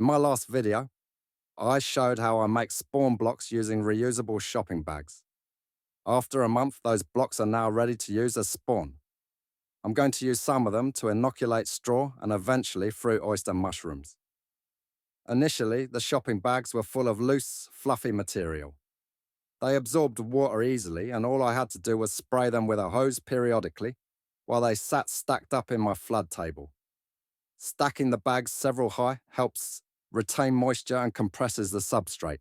In my last video, I showed how I make spawn blocks using reusable shopping bags. After a month, those blocks are now ready to use as spawn. I'm going to use some of them to inoculate straw and eventually fruit oyster mushrooms. Initially, the shopping bags were full of loose, fluffy material. They absorbed water easily, and all I had to do was spray them with a hose periodically while they sat stacked up in my flood table. Stacking the bags several high helps retain moisture and compresses the substrate,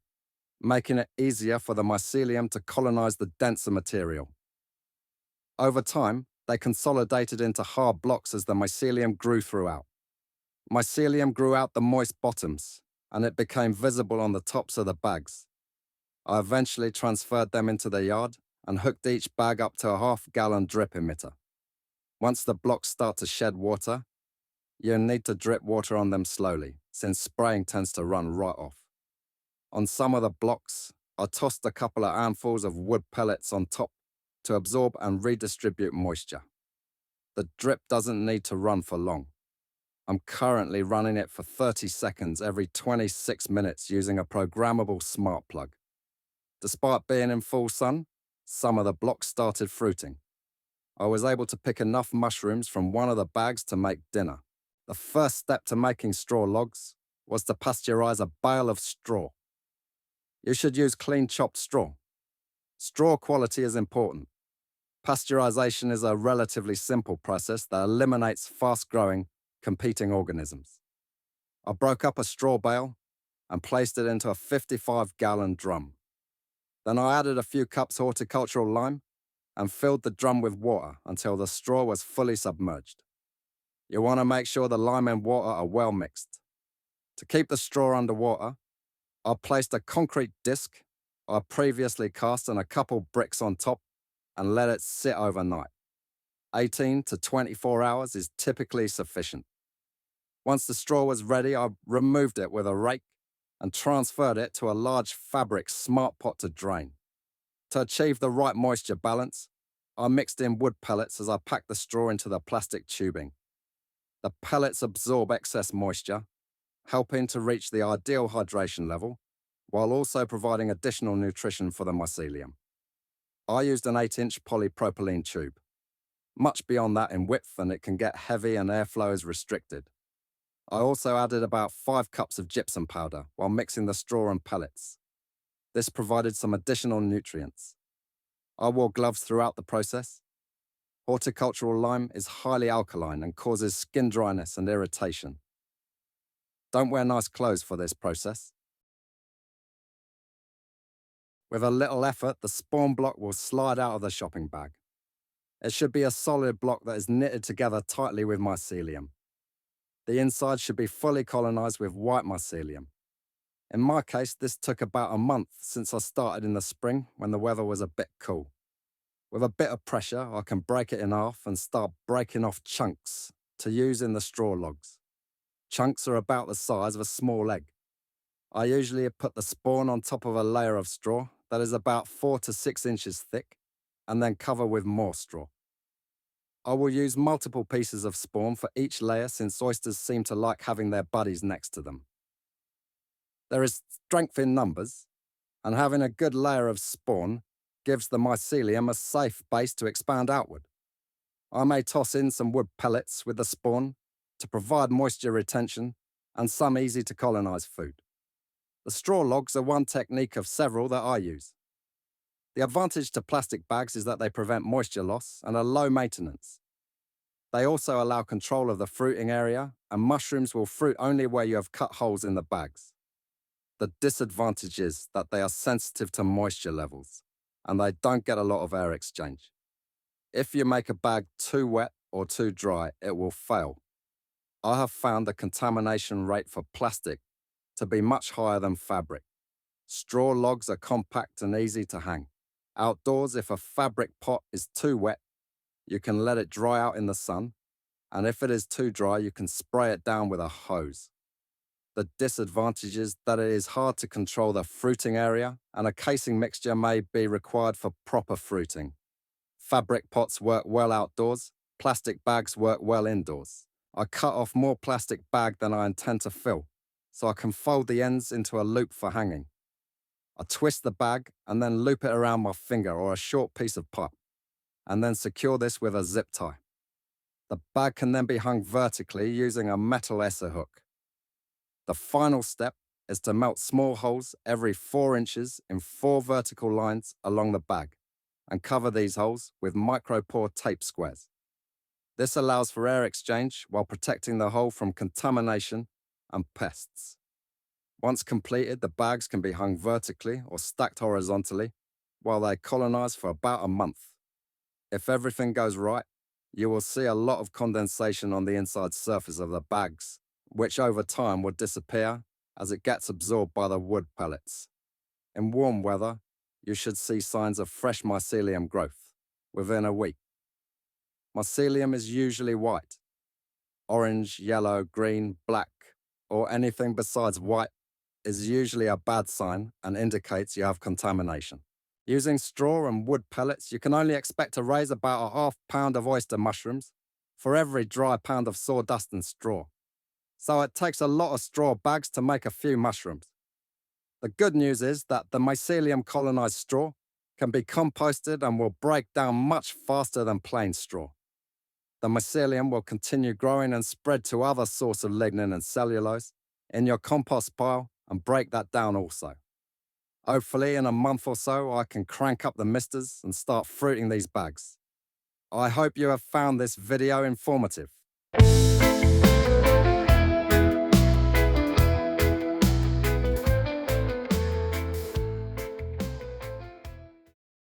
making it easier for the mycelium to colonize the denser material. Over time, they consolidated into hard blocks as the mycelium grew throughout. Mycelium grew out the moist bottoms, and it became visible on the tops of the bags. I eventually transferred them into the yard and hooked each bag up to a half-gallon drip emitter. Once the blocks start to shed water, you need to drip water on them slowly, since spraying tends to run right off. On some of the blocks, I tossed a couple of handfuls of wood pellets on top to absorb and redistribute moisture. The drip doesn't need to run for long. I'm currently running it for 30 seconds every 26 minutes using a programmable smart plug. Despite being in full sun, some of the blocks started fruiting. I was able to pick enough mushrooms from one of the bags to make dinner. The first step to making straw logs was to pasteurize a bale of straw. You should use clean chopped straw. Straw quality is important. Pasteurization is a relatively simple process that eliminates fast-growing, competing organisms. I broke up a straw bale and placed it into a 55-gallon drum. Then I added a few cups horticultural lime and filled the drum with water until the straw was fully submerged. You want to make sure the lime and water are well mixed. To keep the straw underwater, I placed a concrete disc I previously cast and a couple bricks on top and let it sit overnight. 18 to 24 hours is typically sufficient. Once the straw was ready, I removed it with a rake and transferred it to a large fabric smart pot to drain. To achieve the right moisture balance, I mixed in wood pellets as I packed the straw into the plastic tubing. The pellets absorb excess moisture, helping to reach the ideal hydration level, while also providing additional nutrition for the mycelium. I used an 8-inch polypropylene tube. Much beyond that in width, and it can get heavy and airflow is restricted. I also added about 5 cups of gypsum powder while mixing the straw and pellets. This provided some additional nutrients. I wore gloves throughout the process. Horticultural lime is highly alkaline and causes skin dryness and irritation. Don't wear nice clothes for this process. With a little effort, the spawn block will slide out of the shopping bag. It should be a solid block that is knitted together tightly with mycelium. The inside should be fully colonized with white mycelium. In my case, this took about a month since I started in the spring when the weather was a bit cool. With a bit of pressure, I can break it in half and start breaking off chunks to use in the straw logs. Chunks are about the size of a small egg. I usually put the spawn on top of a layer of straw that is about 4 to 6 inches thick and then cover with more straw. I will use multiple pieces of spawn for each layer since oysters seem to like having their buddies next to them. There is strength in numbers, and having a good layer of spawn gives the mycelium a safe base to expand outward. I may toss in some wood pellets with the spawn to provide moisture retention and some easy to colonize food. The straw logs are one technique of several that I use. The advantage to plastic bags is that they prevent moisture loss and are low maintenance. They also allow control of the fruiting area, and mushrooms will fruit only where you have cut holes in the bags. The disadvantage is that they are sensitive to moisture levels, and they don't get a lot of air exchange. If you make a bag too wet or too dry, it will fail. I have found the contamination rate for plastic to be much higher than fabric. Straw logs are compact and easy to hang. Outdoors, if a fabric pot is too wet, you can let it dry out in the sun, and if it is too dry, you can spray it down with a hose. The disadvantage is that it is hard to control the fruiting area, and a casing mixture may be required for proper fruiting. Fabric pots work well outdoors, plastic bags work well indoors. I cut off more plastic bag than I intend to fill, so I can fold the ends into a loop for hanging. I twist the bag and then loop it around my finger or a short piece of pipe, and then secure this with a zip tie. The bag can then be hung vertically using a metal Oyster hook. The final step is to melt small holes every 4 inches in 4 vertical lines along the bag and cover these holes with micropore tape squares. This allows for air exchange while protecting the hole from contamination and pests. Once completed, the bags can be hung vertically or stacked horizontally while they colonize for about a month. If everything goes right, you will see a lot of condensation on the inside surface of the bags, which over time will disappear as it gets absorbed by the wood pellets. In warm weather, you should see signs of fresh mycelium growth within a week. Mycelium is usually white. Orange, yellow, green, black, or anything besides white is usually a bad sign and indicates you have contamination. Using straw and wood pellets, you can only expect to raise about a half pound of oyster mushrooms for every dry pound of sawdust and straw. So it takes a lot of straw bags to make a few mushrooms. The good news is that the mycelium colonized straw can be composted and will break down much faster than plain straw. The mycelium will continue growing and spread to other sources of lignin and cellulose in your compost pile and break that down also. Hopefully in a month or so I can crank up the misters and start fruiting these bags. I hope you have found this video informative.